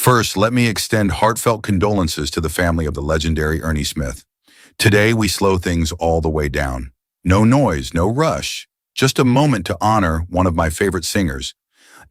First, let me extend heartfelt condolences to the family of the legendary Ernie Smith. Today, we slow things all the way down. No noise, no rush, just a moment to honor one of my favorite singers,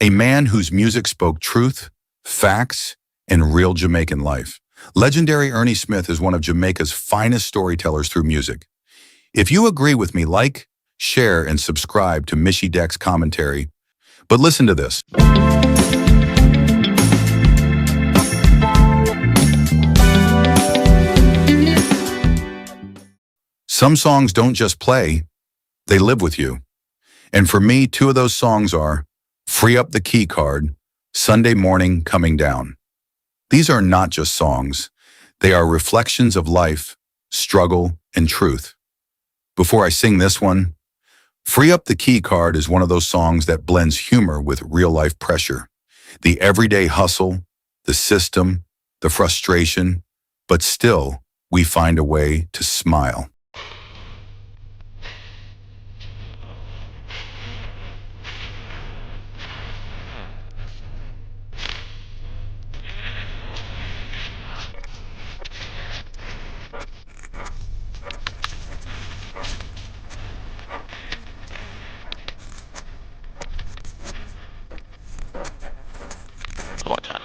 a man whose music spoke truth, facts, and real Jamaican life. Legendary Ernie Smith is one of Jamaica's finest storytellers through music. If you agree with me, like, share, and subscribe to Mishy Deck's commentary. But listen to this. Some songs don't just play, they live with you. And for me, two of those songs are Free Up the Key Card, Sunday Morning Coming Down. These are not just songs, they are reflections of life, struggle, and truth. Before I sing this one, Free Up the Key Card is one of those songs that blends humor with real-life pressure. The everyday hustle, the system, the frustration, but still, we find a way to smile. What time?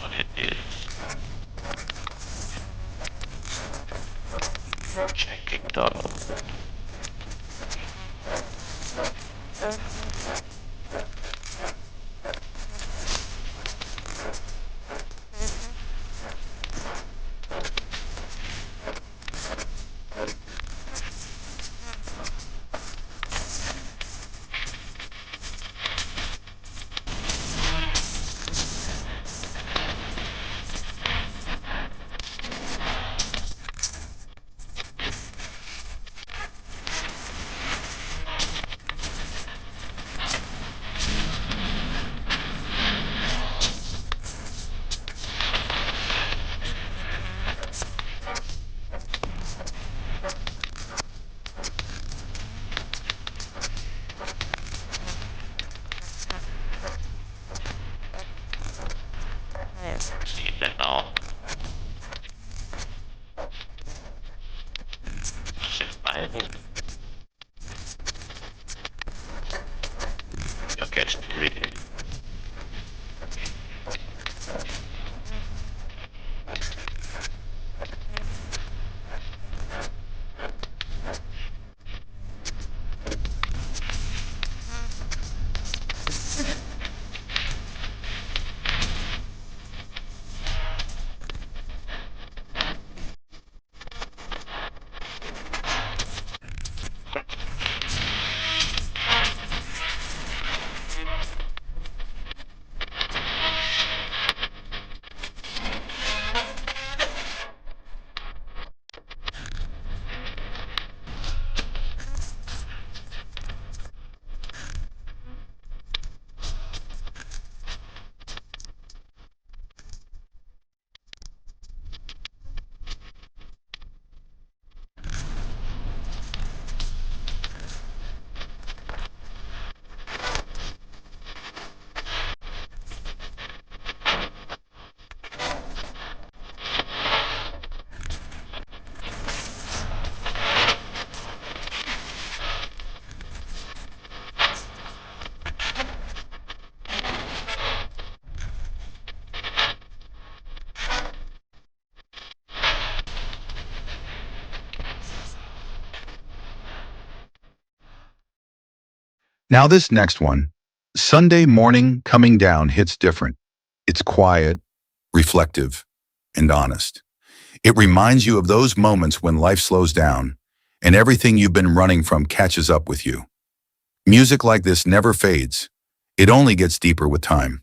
What it is. Check it out. See that now. Sit by me. Jag catch the reading. Now this next one, Sunday Morning Coming Down, hits different. It's quiet, reflective, and honest. It reminds you of those moments when life slows down and everything you've been running from catches up with you. Music like this never fades. It only gets deeper with time.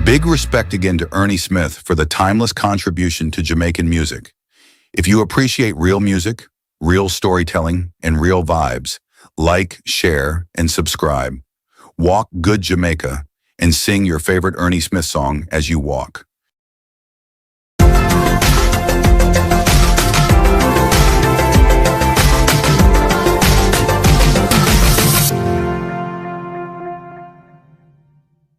Big respect again to Ernie Smith for the timeless contribution to Jamaican music. If you appreciate real music, real storytelling, and real vibes, like, share, and subscribe. Walk good Jamaica and sing your favorite Ernie Smith song as you walk.